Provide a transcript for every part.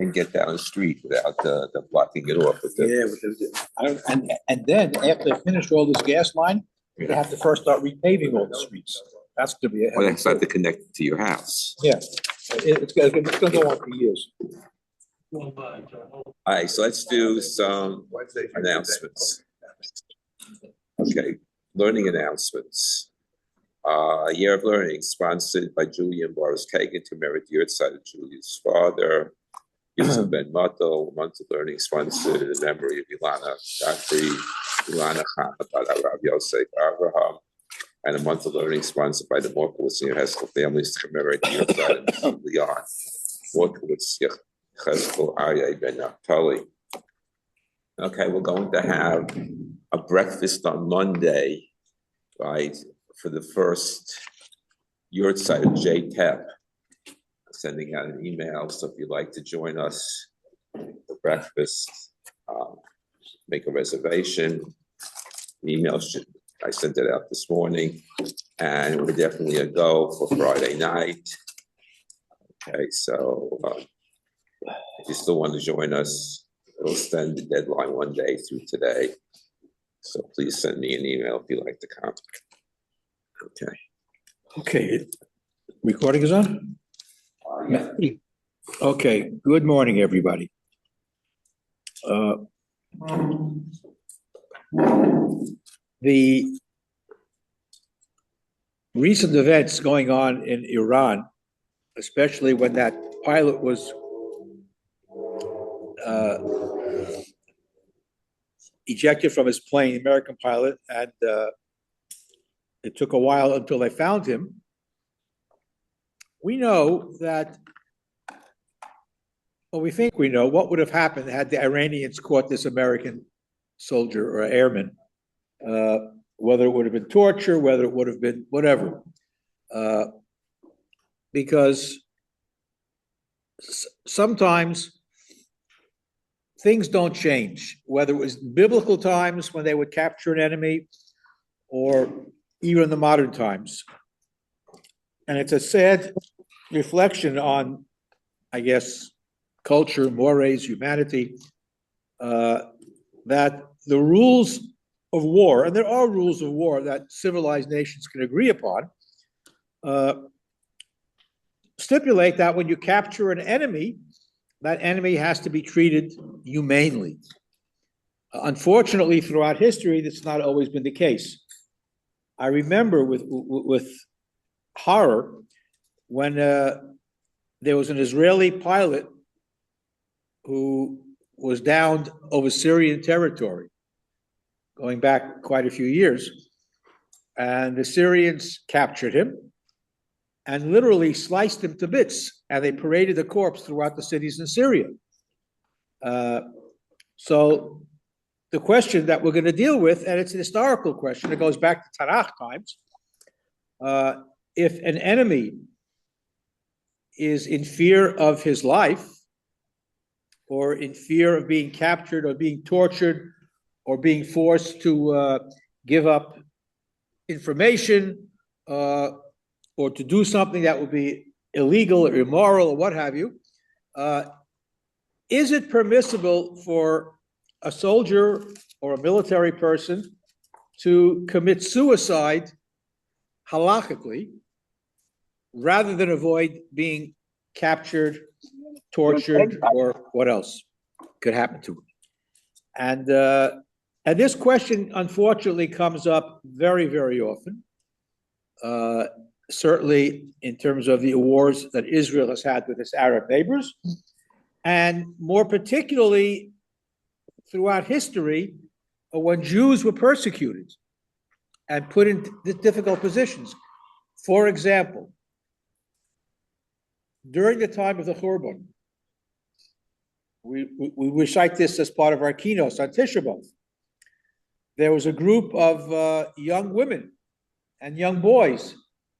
and get down the street without the blocking it off. And then after they finish all this gas line, they have to first start repaving all the streets. That's going to be Well, that's not to connect it to your house. Yeah, it's going to go on for years. All right, so let's do some announcements. Okay, learning announcements. Year of Learning, sponsored by Julia and Boris Kagan to merit the side of Julia's father. Yusuf Ben Mato, month of learning sponsored in memory of Ilana Godfrey, Ilana Chana, Rav Yosef Abraham, and a month of learning sponsored by the Morkowitz and Yeheskel families to commemorate the side of Leon. Morkowitz, Yeheskel, Aryeh Ben Naphtali. Okay, we're going to have a breakfast on Monday, right, for the first side of JTEP. Sending out an email, so if you'd like to join us for breakfast, make a reservation. The email I sent it out this morning, and we're definitely a go for Friday night. Okay, so if you still want to join us, we'll extend the deadline one day through today. So please send me an email if you'd like to come. Okay. Okay, recording is on? Okay, good morning, everybody. The recent events going on in Iran, especially when that pilot was ejected from his plane, American pilot, and it took a while until they found him. We know that, well, we think we know what would have happened had the Iranians caught this American soldier or airman, whether it would have been torture, whether it would have been whatever, because sometimes things don't change, whether it was biblical times when they would capture an enemy or even in the modern times. And it's a sad reflection on, I guess, culture, mores, humanity, that the rules of war, and there are rules of war that civilized nations can agree upon, stipulate that when you capture an enemy, that enemy has to be treated humanely. Unfortunately, throughout history, that's not always been the case. I remember with horror when there was an Israeli pilot who was downed over Syrian territory, going back quite a few years, and the Syrians captured him and literally sliced him to bits, and they paraded the corpse throughout the cities in Syria. So the question that we're going to deal with, and it's an historical question, it goes back to Tanakh times, if an enemy is in fear of his life, or in fear of being captured or being tortured or being forced to give up information or to do something that would be illegal or immoral or what have you, is it permissible for a soldier or a military person to commit suicide halakhically rather than avoid being captured, tortured, or what else could happen to him? And this question, unfortunately, comes up very, very often, certainly in terms of the wars that Israel has had with its Arab neighbors, and more particularly throughout history when Jews were persecuted and put in difficult positions. For example, during the time of the Churban, we recite this as part of our keynotes on Tisha B'Av. There was a group of young women and young boys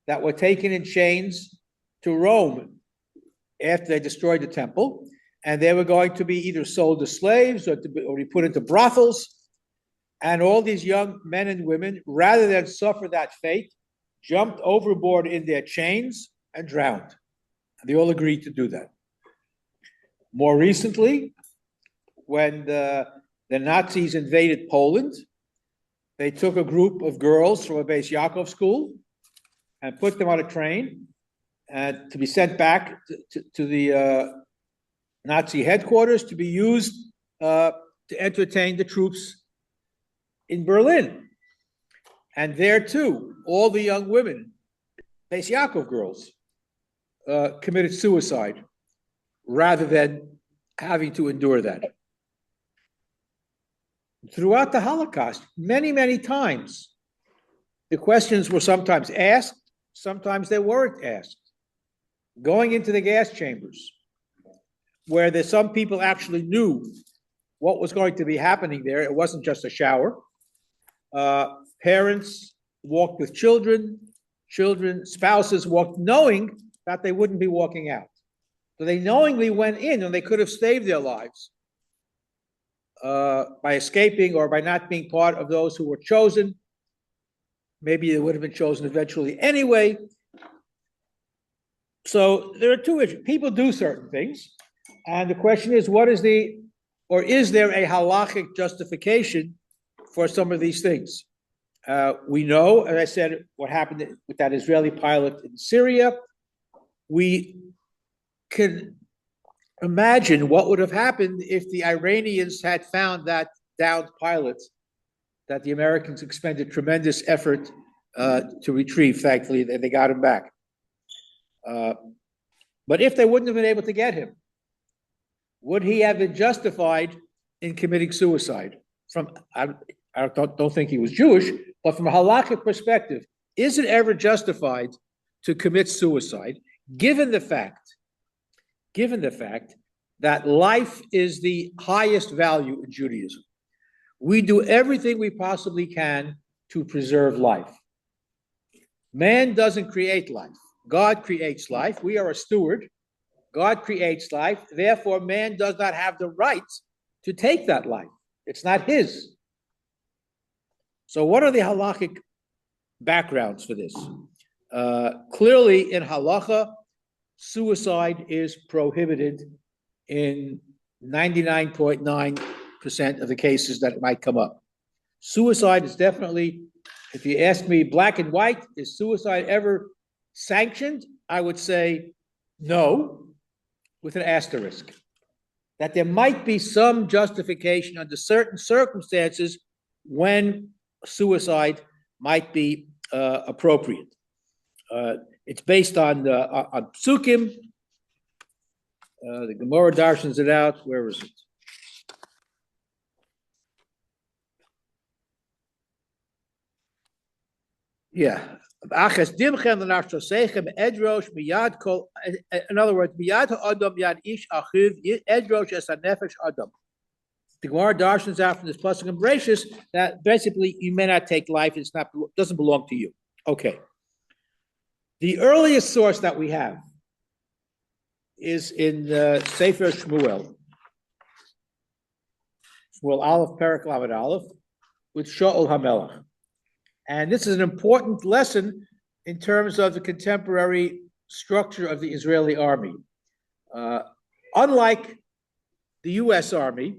that were taken in chains to Rome after they destroyed the temple, and they were going to be either sold as slaves or be put into brothels. And all these young men and women, rather than suffer that fate, jumped overboard in their chains and drowned. And they all agreed to do that. More recently, when the Nazis invaded Poland, they took a group of girls from a Beis Yaakov school and put them on a train to be sent back to the Nazi headquarters to be used to entertain the troops in Berlin. And there too, all the young women, Beis Yaakov girls, committed suicide rather than having to endure that. Throughout the Holocaust, many, many times, the questions were sometimes asked, sometimes they weren't asked. Going into the gas chambers, where some people actually knew what was going to be happening there. It wasn't just a shower. Parents walked with children, spouses walked knowing that they wouldn't be walking out. So they knowingly went in, and they could have saved their lives by escaping or by not being part of those who were chosen. Maybe they would have been chosen eventually anyway. So there are two issues. People do certain things, and the question is, is there a halachic justification for some of these things? We know, as I said, what happened with that Israeli pilot in Syria. We can imagine what would have happened if the Iranians had found that downed pilot that the Americans expended tremendous effort to retrieve. Thankfully, they got him back. But if they wouldn't have been able to get him, would he have been justified in committing suicide? I don't think he was Jewish, but from a halakhic perspective, is it ever justified to commit suicide, given the fact that life is the highest value in Judaism? We do everything we possibly can to preserve life. Man doesn't create life. God creates life. We are a steward. God creates life. Therefore, man does not have the right to take that life. It's not his. So what are the halachic backgrounds for this? Clearly, in halacha, suicide is prohibited in 99.9% of the cases that might come up. Suicide is definitely, if you ask me black and white, is suicide ever sanctioned? I would say no, with an asterisk. That there might be some justification under certain circumstances when suicide might be appropriate. It's based on psukim. The Gemara darshans it out. Where is it? Yeah. In other words, miyad ha'adam yad ish achiv edrosh es hanefesh adam. The Gemara darshans out from this pasuk in Bereshis that basically you may not take life; doesn't belong to you. Okay. The earliest source that we have is in Sefer Shmuel Aleph Perek Lamed Aleph with Shaul HaMelech. And this is an important lesson in terms of the contemporary structure of the Israeli army. Unlike the U.S. Army,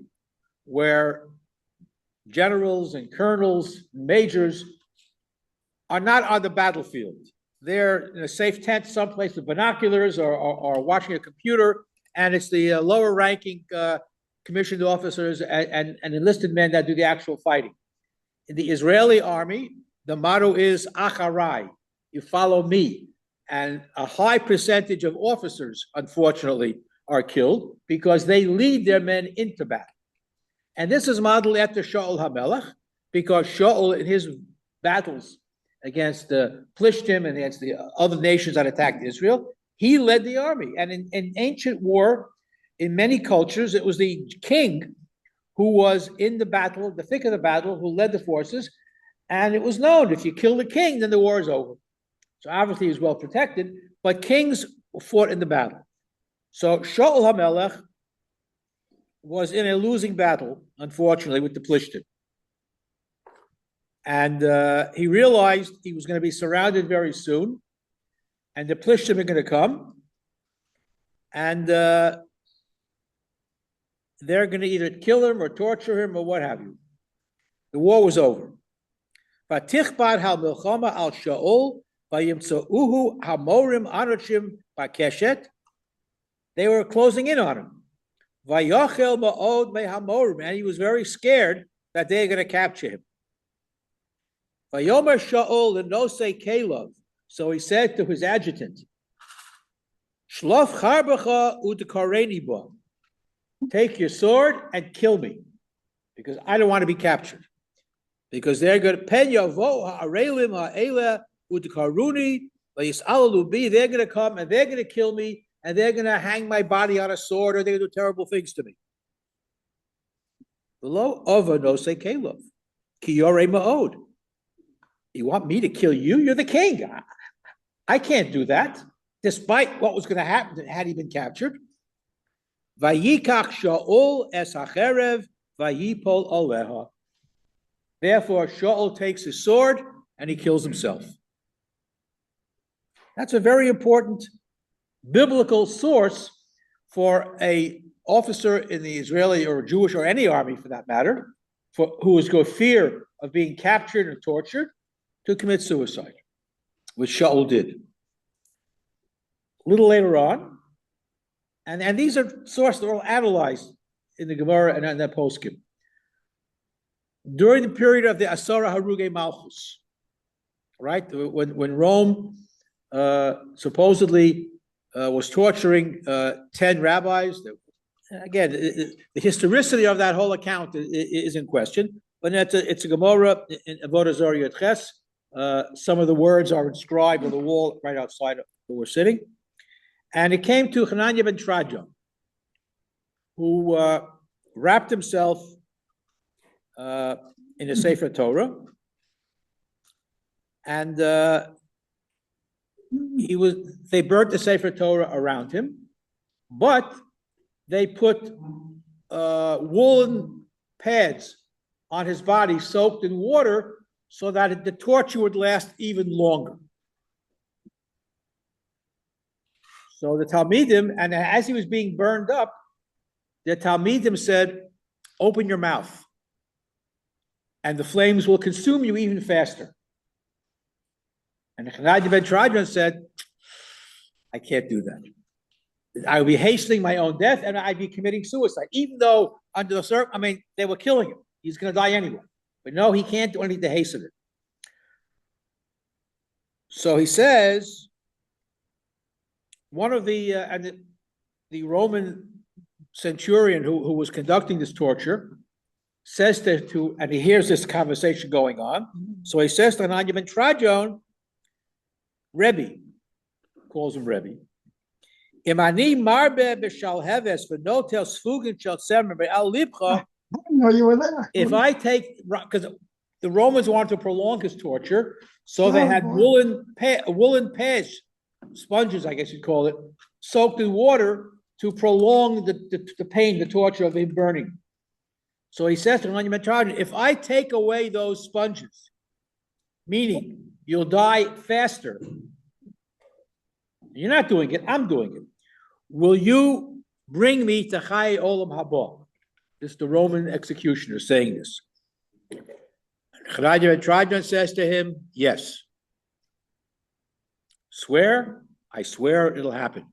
where generals and colonels, majors are not on the battlefield. They're in a safe tent someplace with binoculars or watching a computer, and it's the lower-ranking commissioned officers and enlisted men that do the actual fighting. In the Israeli army, the motto is Acharai, you follow me. And a high percentage of officers, unfortunately, are killed because they lead their men into battle. And this is modeled after Shaul HaMelech, because Shaul, in his battles against the Plishtim and against the other nations that attacked Israel, he led the army. And in ancient war, in many cultures, it was the king who was in the battle, the thick of the battle, who led the forces. And it was known, if you kill the king, then the war is over. So obviously he was well protected, but kings fought in the battle. So Shaul HaMelech was in a losing battle, unfortunately, with the Plishtim. And he realized he was going to be surrounded very soon, and the Plishtim are going to come. And they're going to either kill him or torture him or what have you. The war was over. Vatichbad hal milchama al Shaul vayimtzauhu hamorim anochim bakeshet. They were closing in on him. Vayachel ma'od mehamorim, and he was very scared that they're going to capture him. Vayomer Shaul lenosei Caleb. So he said to his adjutant, Shlof charbacha udekareni ba. Take your sword and kill me, because I don't want to be captured. Because they're going to penya vo ha'arelim ha'ela udekaruni vayisalalu bi. They're going to come and they're going to kill me, and they're going to hang my body on a sword, or they're going to do terrible things to me. Below ova no say Caleb, kiyore ma'od. You want me to kill you? You're the king. I can't do that, despite what was going to happen had he been captured. Vayikach Shaul es hacherev vayipol aleha. Therefore, Shaul takes his sword and he kills himself. That's a very important biblical source for a officer in the Israeli or Jewish or any army, for that matter, who is going to fear of being captured and tortured, to commit suicide, which Shaul did. A little later on, and these are sources that are all analyzed in the Gemara and the Poskim. During the period of the Asara Haruge Malchus, right, when Rome supposedly was torturing 10 rabbis. Again, the historicity of that whole account is in question, but it's a Gemara in Avodah Zarah Yud Ches. Some of the words are inscribed on the wall right outside where we're sitting. And it came to Hananiah ben Trajan, who wrapped himself in a Sefer Torah, and they burnt the Sefer Torah around him, but they put woolen pads on his body soaked in water so that the torture would last even longer. So the Talmidim, and as he was being burned up, the Talmidim said, open your mouth, and the flames will consume you even faster. And Hananiah ben Trajan said, I can't do that. I would be hastening my own death, and I'd be committing suicide, even though under the they were killing him. He's going to die anyway. But no, he can't do anything to hasten it. So he says, one of the Roman centurion who was conducting this torture says and he hears this conversation going on. So he says to Hananiah ben Trajan, Rabbi, calls him Rabbi. Imani marbe b'shal heves v'notel sfugin shel semer be'al libcha. No, you were there. If I take, because the Romans wanted to prolong his torture, so they had woolen pads, sponges, I guess you'd call it, soaked in water to prolong the pain, the torture of him burning. So he says to Hananiah ben Trajan, if I take away those sponges, meaning you'll die faster, you're not doing it, I'm doing it. Will you bring me to Chai Olam Haba? This is the Roman executioner saying this. Hananiah ben Trajan says to him, yes. Swear? I swear it'll happen.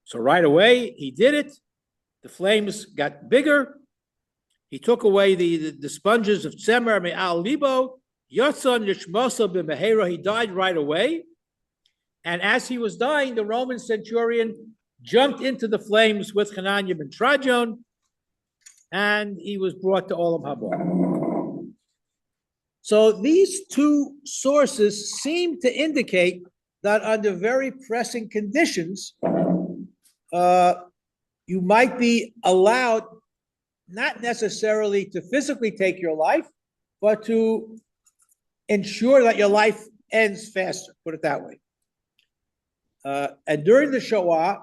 So right away, he did it. The flames got bigger. He took away the sponges of Tzemer Me'al Libo. Yotzon Yishmosa b'Mehera. He died right away. And as he was dying, the Roman centurion jumped into the flames with Hananiah ben Trajan, and he was brought to Olam Haba. So these two sources seem to indicate that under very pressing conditions, you might be allowed not necessarily to physically take your life, but to ensure that your life ends faster, put it that way. And during the Shoah,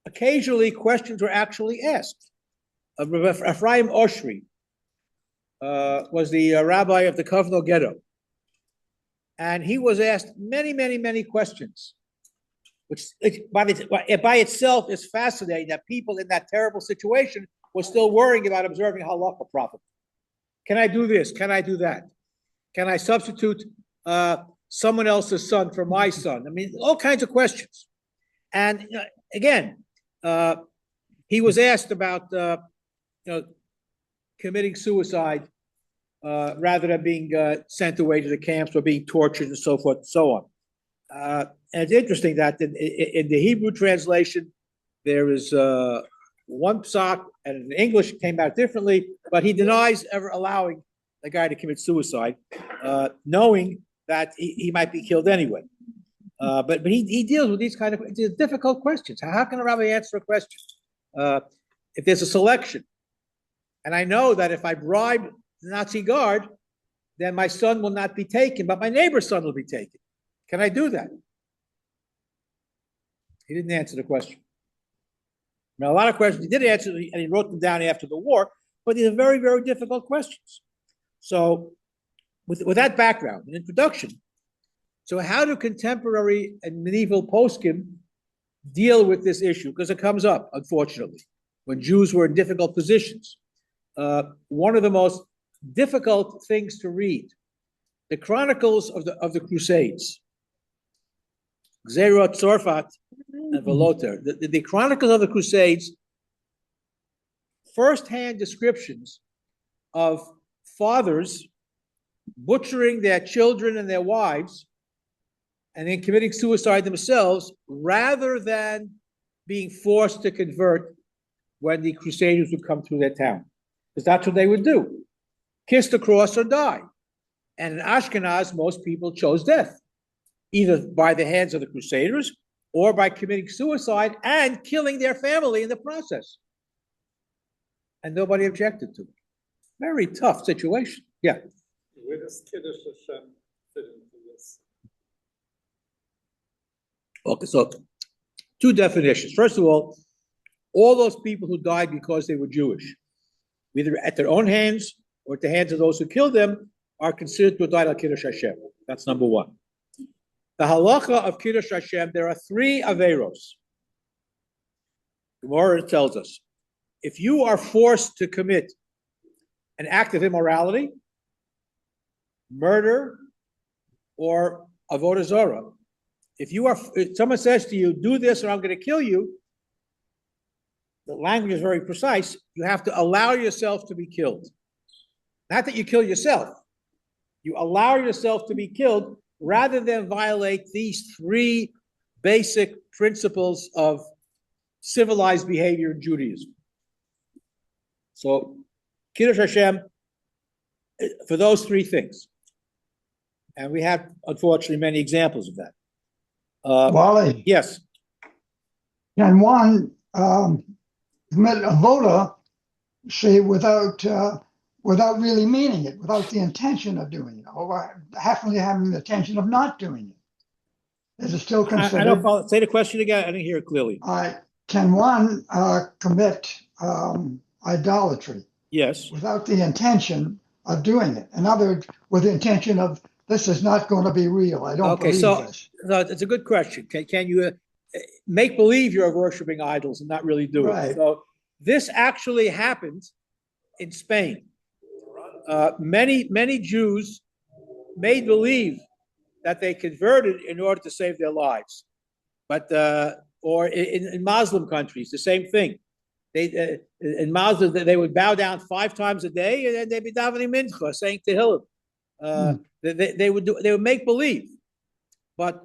occasionally questions were actually asked. Ephraim Oshri was the rabbi of the Kovno ghetto. And he was asked many, many, many questions. which by itself is fascinating that people in that terrible situation were still worrying about observing halakha properly. Can I do this? Can I do that? Can I substitute someone else's son for my son? I mean, all kinds of questions. And again, he was asked about committing suicide rather than being sent away to the camps or being tortured and so forth and so on. And it's interesting that in the Hebrew translation, there is one psak, and in English it came out differently, but he denies ever allowing the guy to commit suicide, knowing that he might be killed anyway. But he deals with these kind of difficult questions. How can a rabbi answer a question? If there's a selection, and I know that if I bribe the Nazi guard, then my son will not be taken, but my neighbor's son will be taken. Can I do that? He didn't answer the question. Now, a lot of questions he did answer, and he wrote them down after the war, but these are very, very difficult questions. So with that background, an introduction, so how do contemporary and medieval poskim deal with this issue? Because it comes up, unfortunately, when Jews were in difficult positions. One of the most difficult things to read, the chronicles of the Crusades, Zerot, Tzorfat, and Veloter. The chronicles of the Crusades, first-hand descriptions of fathers butchering their children and their wives and then committing suicide themselves rather than being forced to convert when the Crusaders would come through their town. Because that's what they would do. Kiss the cross or die. And in Ashkenaz, most people chose death, either by the hands of the Crusaders or by committing suicide and killing their family in the process. And nobody objected to it. Very tough situation. Yeah. Where does Kiddush Hashem fit into this? Okay, so two definitions. First of all those people who died because they were Jewish, either at their own hands or at the hands of those who killed them, are considered to have died al Kiddush Hashem. That's number one. The halacha of Kiddush Hashem, there are three averos. The Gemara tells us, if you are forced to commit an act of immorality, murder, or avodah zarah, if someone says to you, do this or I'm going to kill you, the language is very precise. You have to allow yourself to be killed. Not that you kill yourself. You allow yourself to be killed rather than violate these three basic principles of civilized behavior in Judaism. So, Kiddush Hashem, for those three things. And we have, unfortunately, many examples of that. Wally, Yes. can one commit a voda, say, without really meaning it, without the intention of doing it, or having the intention of not doing it? Is it still considered? I don't follow. Say the question again. I didn't hear it clearly. Can one commit idolatry? Yes. Without the intention of doing it? In other words, with the intention of, this is not going to be real. I don't believe this. So it's a good question. Can you make believe you're worshiping idols and not really do it? So this actually happened in Spain. Many Jews made believe that they converted in order to save their lives, but or in Muslim countries, the same thing. In Muslim, they would bow down 5 times a day, and then they'd be davening mincha, saying tehillim. They would make believe, but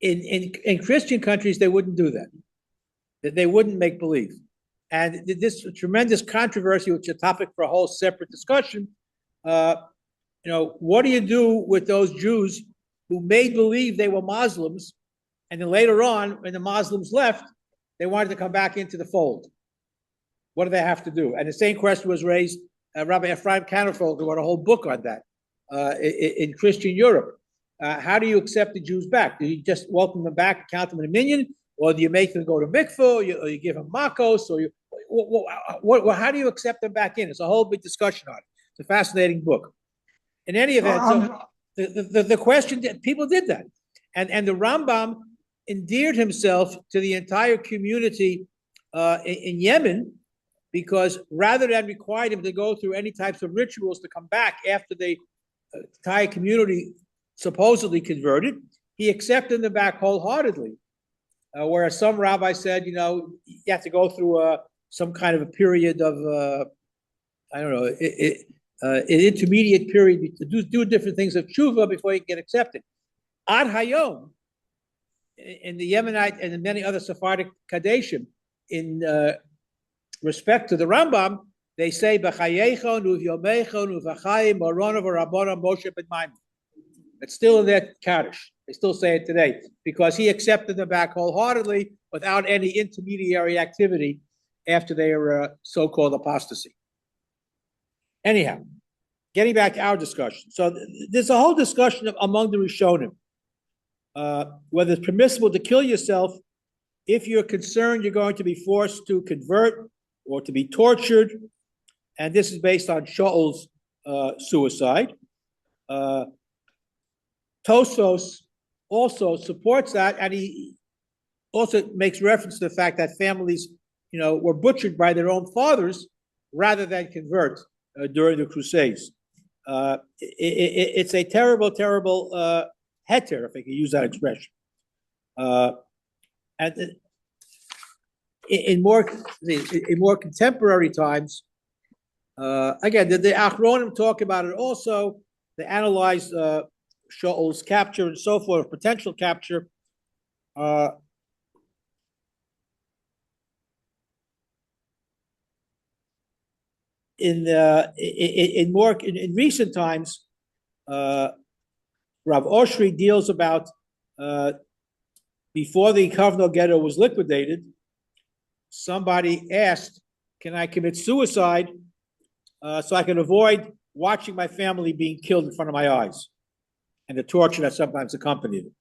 in Christian countries they wouldn't do that. They wouldn't make believe, and this tremendous controversy, which is a topic for a whole separate discussion. What do you do with those Jews who made believe they were Muslims, and then later on, when the Muslims left, they wanted to come back into the fold? What do they have to do? And the same question was raised. Rabbi Ephraim Kannerfeld wrote a whole book on that in Christian Europe. How do you accept the Jews back? Do you just welcome them back and count them in a minyan? Or do you make them go to mikveh? Or you give them makos? Or how do you accept them back in? It's a whole big discussion on it. It's a fascinating book. In any event, so the question that people did that. And the Rambam endeared himself to the entire community in Yemen, because rather than require them to go through any types of rituals to come back after the entire community supposedly converted, he accepted them back wholeheartedly. Whereas some rabbis said, you have to go through some kind of a period of, I don't know, an intermediate period to do different things of tshuva before you get accepted. Ad Hayom, in the Yemenite and in many other Sephardic Kadeshim, in respect to the Rambam, they say, B'chayechon u'vyomechon u'v'chayim moronav u'rabbonav Moshe ben Maimon. It's still in their Kaddish. They still say it today, because he accepted them back wholeheartedly without any intermediary activity after their so-called apostasy. Anyhow, getting back to our discussion. So there's a whole discussion among the Rishonim, whether it's permissible to kill yourself if you're concerned you're going to be forced to convert or to be tortured. And this is based on Shaul's suicide. Tosos also supports that, and he also makes reference to the fact that families, were butchered by their own fathers rather than convert during the Crusades. It's a terrible, terrible heter, if I can use that expression. And in more contemporary times, again, the Achronim talk about it also. They analyze Shaul's capture and so forth, potential capture. In recent times, Rav Oshri deals about before the Kovno ghetto was liquidated, somebody asked, "Can I commit suicide so I can avoid watching my family being killed in front of my eyes and the torture that sometimes accompanied it?"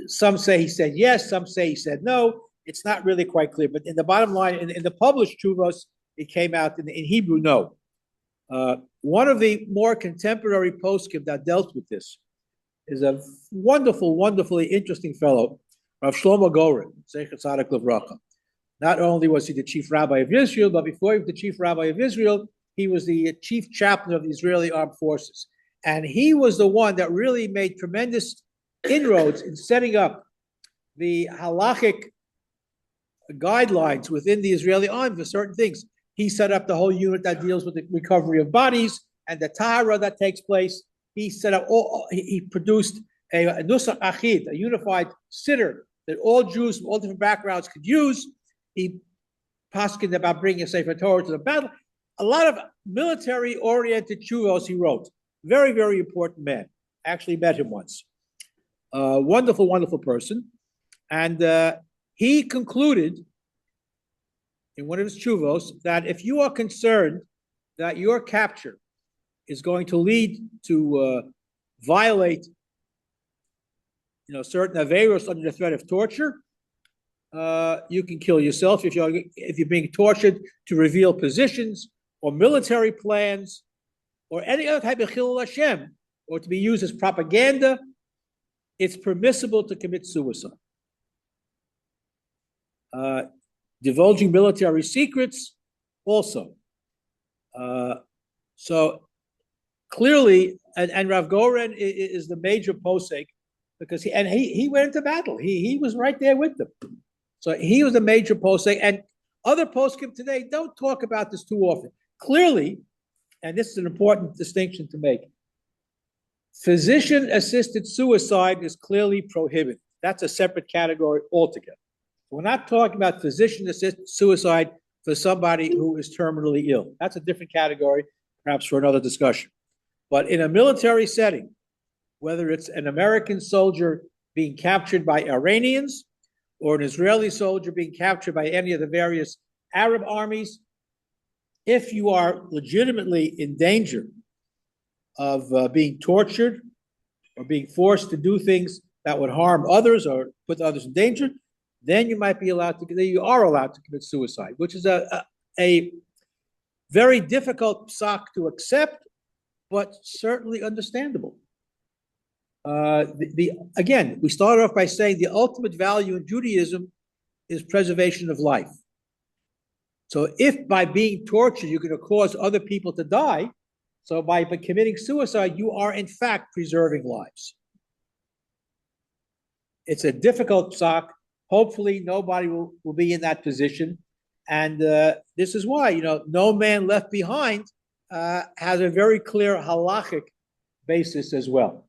Some say he said yes, some say he said no. It's not really quite clear, but in the bottom line, in the published Chuvos, it came out in Hebrew, no. One of the more contemporary poskim that dealt with this is a wonderful, wonderfully interesting fellow, Rav Shlomo Goren, Zecher Tzadik Livracha. Not only was he the chief rabbi of Israel, but before he was the chief rabbi of Israel, he was the chief chaplain of the Israeli Armed Forces. And he was the one that really made tremendous inroads in setting up the halachic guidelines within the Israeli army for certain things. He set up the whole unit that deals with the recovery of bodies and the tahara that takes place. He set up he produced a nusach achid, a unified siddur that all Jews from all different backgrounds could use. He paskined about bringing a Sefer Torah to the battle. A lot of military-oriented chuvos he wrote. Very, very important man. Actually met him once. Wonderful, wonderful person. And he concluded in one of his chuvos that if you are concerned that your capture is going to lead to violate, certain averos under the threat of torture, you can kill yourself if you're being tortured to reveal positions or military plans or any other type of chilul Hashem, or to be used as propaganda. It's permissible to commit suicide. Divulging military secrets, also. So clearly, and Rav Goren is the major posek, because he went into battle. He was right there with them. So he was a major posek, and other poskim today don't talk about this too often. Clearly, and this is an important distinction to make, physician-assisted suicide is clearly prohibited. That's a separate category altogether. We're not talking about physician-assisted suicide for somebody who is terminally ill. That's a different category, perhaps for another discussion. But in a military setting, whether it's an American soldier being captured by Iranians or an Israeli soldier being captured by any of the various Arab armies, if you are legitimately in danger of being tortured or being forced to do things that would harm others or put others in danger, then you are allowed to commit suicide, which is a very difficult psak to accept, but certainly understandable. Again, we started off by saying the ultimate value in Judaism is preservation of life. So if by being tortured, you're going to cause other people to die, so by committing suicide, you are in fact preserving lives. It's a difficult psak. Hopefully nobody will be in that position. And this is why, no man left behind has a very clear halachic basis as well.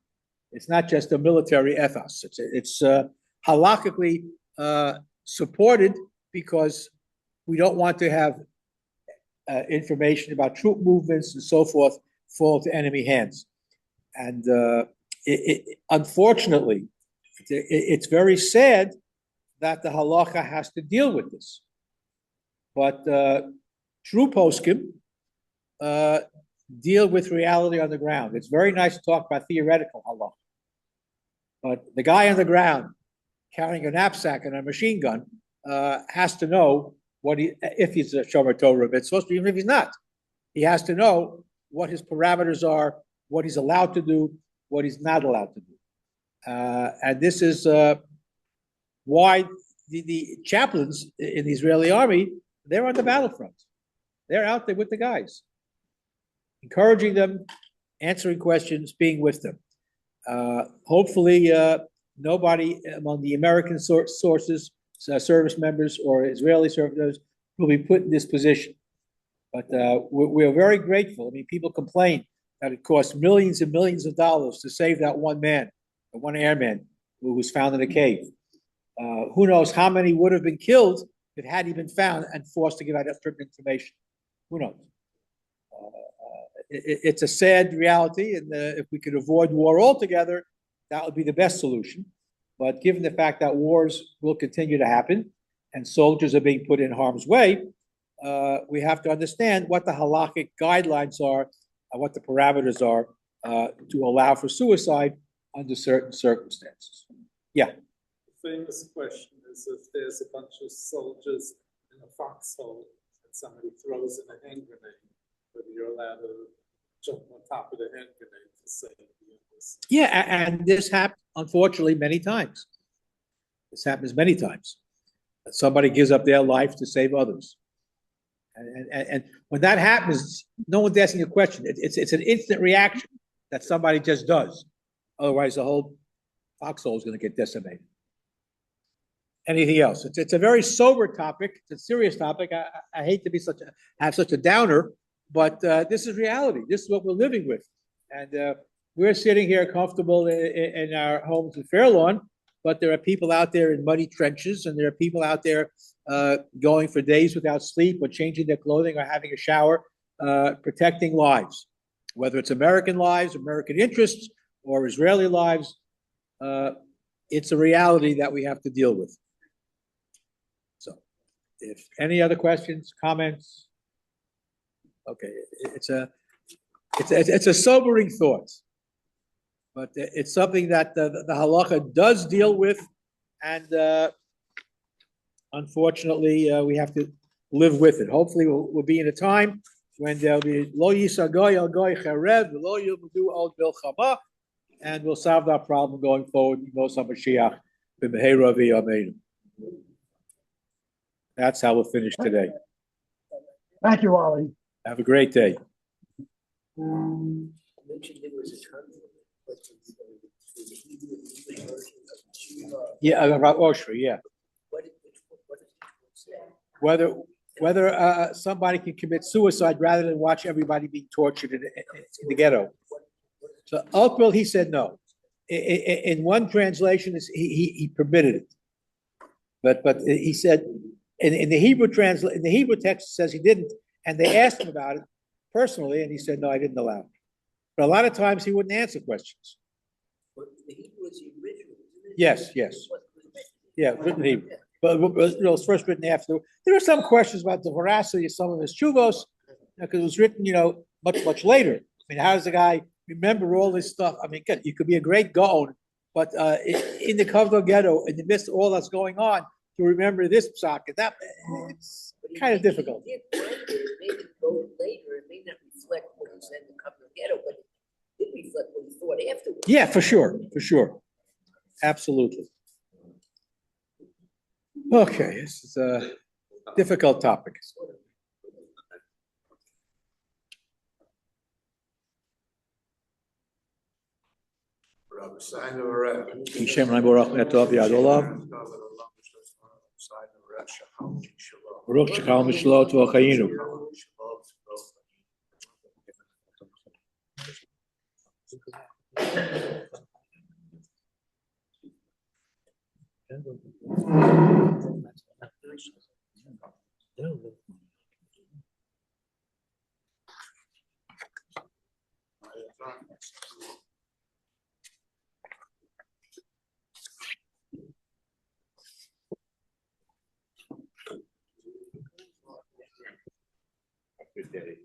It's not just a military ethos. It's halachically supported because we don't want to have information about troop movements and so forth fall to enemy hands. And unfortunately, it's very sad that the halacha has to deal with this. But true poskim deal with reality on the ground. It's very nice to talk about theoretical halacha. But the guy on the ground carrying a knapsack and a machine gun has to know if he's a Shomer Torah mitzvah, even if he's not. He has to know what his parameters are, what he's allowed to do, what he's not allowed to do. And this is why the chaplains in the Israeli army, they're on the battlefront. They're out there with the guys, encouraging them, answering questions, being with them. Hopefully, nobody among the American sources, service members or Israeli service members will be put in this position. But we're very grateful. I mean, people complain that it costs millions and millions of dollars to save that one man, the one airman who was found in a cave. Who knows how many would have been killed if had he been found and forced to give out certain information? Who knows? It's a sad reality, and if we could avoid war altogether, that would be the best solution. But given the fact that wars will continue to happen and soldiers are being put in harm's way, we have to understand what the halakhic guidelines are and what the parameters are to allow for suicide under certain circumstances. Yeah. The famous question is if there's a bunch of soldiers in a foxhole and somebody throws in a hand grenade, whether you're allowed to jump on top of the hand grenade to save the others. Yeah, and this happens, unfortunately, many times. This happens many times. Somebody gives up their life to save others. And when that happens, no one's asking a question. It's an instant reaction that somebody just does. Otherwise, the whole foxhole is going to get decimated. Anything else? It's a very sober topic. It's a serious topic. I hate to be have such a downer, but this is reality. This is what we're living with. And we're sitting here comfortable in our homes in Fairlawn, but there are people out there in muddy trenches, and there are people out there going for days without sleep or changing their clothing or having a shower, protecting lives, whether it's American lives, American interests, or Israeli lives. It's a reality that we have to deal with. So if any other questions, comments? Okay, it's a sobering thought, but it's something that the halacha does deal with, and unfortunately, we have to live with it. Hopefully, we'll be in a time when there'll be lo yisa goy al goy cherev, lo yilmudu al bilchama, and we'll solve that problem going forward. That's how we'll finish today. Thank you, Ollie. Have a great day. Yeah, about Oshri, yeah. Whether somebody can commit suicide rather than watch everybody being tortured in the ghetto. So ultimately, he said no. In one translation, he permitted it, but he said in the Hebrew text it says he didn't, and they asked him about it personally, and he said no, I didn't allow it. But a lot of times he wouldn't answer questions. The Hebrew is the original. Yes, yeah, written Hebrew. But it was first written after. There are some questions about the veracity of some of his chuvos, because it was written, much later. I mean, how does the guy remember all this stuff? I mean, you could be a great gaon, but in the Kavdo ghetto, in the midst of all that's going on, to remember this psak, that it's kind of difficult. It may go later, it may not reflect what he said in the Kavdo ghetto, but did reflect what he thought afterwards. Yeah, for sure. Absolutely. Okay, this is a difficult topic. Hashem Baruch Netov Yad Olam. Baruch Shekal Mishlot V'Chayinu. Good day.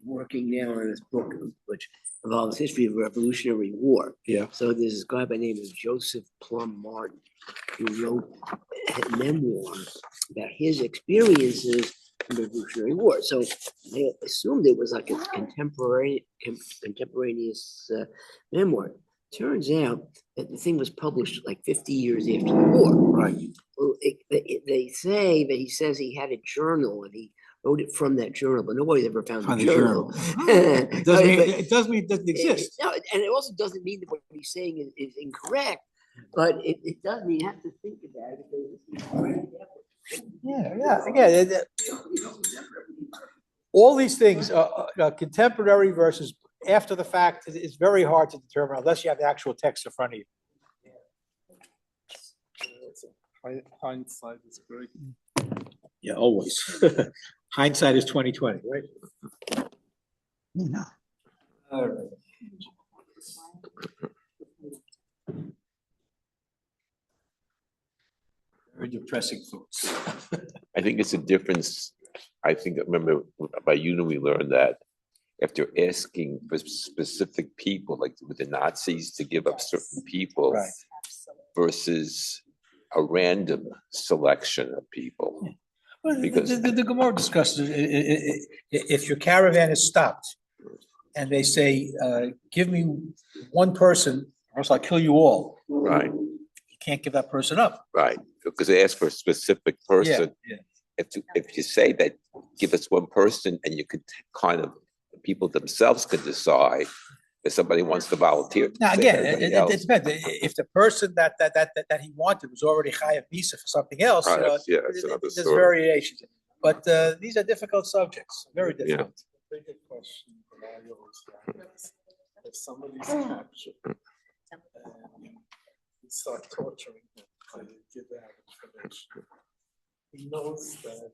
Working now on this book, which involves history of the Revolutionary War. Yeah. So there's this guy by the name of Joseph Plum Martin, who wrote a memoir about his experiences in the Revolutionary War. So they assumed it was like a contemporaneous memoir. Turns out that the thing was published like 50 years after the war. Right. Well, they say that he says he had a journal and he wrote it from that journal, but nobody's ever found the journal. It doesn't mean it doesn't exist. No, and it also doesn't mean that what he's saying is incorrect, but it does mean you have to think about it. Yeah. Again, all these things, contemporary versus after the fact, is very hard to determine unless you have the actual text in front of you. Hindsight is great. Yeah, always. Hindsight is 20/20, right? Yeah. All right. Very depressing thoughts. I think it's a difference. I think, remember by we learned that after asking for specific people, like with the Nazis, to give up certain people, Right. versus a random selection of people. Well, Because- the Gemara discusses if your caravan is stopped and they say, give me one person or else I'll kill you all. Right, You can't give that person up. right, because they ask for a specific person. Yeah. If you say that, give us one person, and you could kind of, people themselves could decide if somebody wants to volunteer. Now, say again, everybody it else. depends. If the person that he wanted was already chayav visa for something else, Right, yeah, that's another there's story. variations. But these are difficult subjects, very Yeah. difficult. The bigger question that I always have is if somebody's captured and you start torturing him, and you give out information, he knows that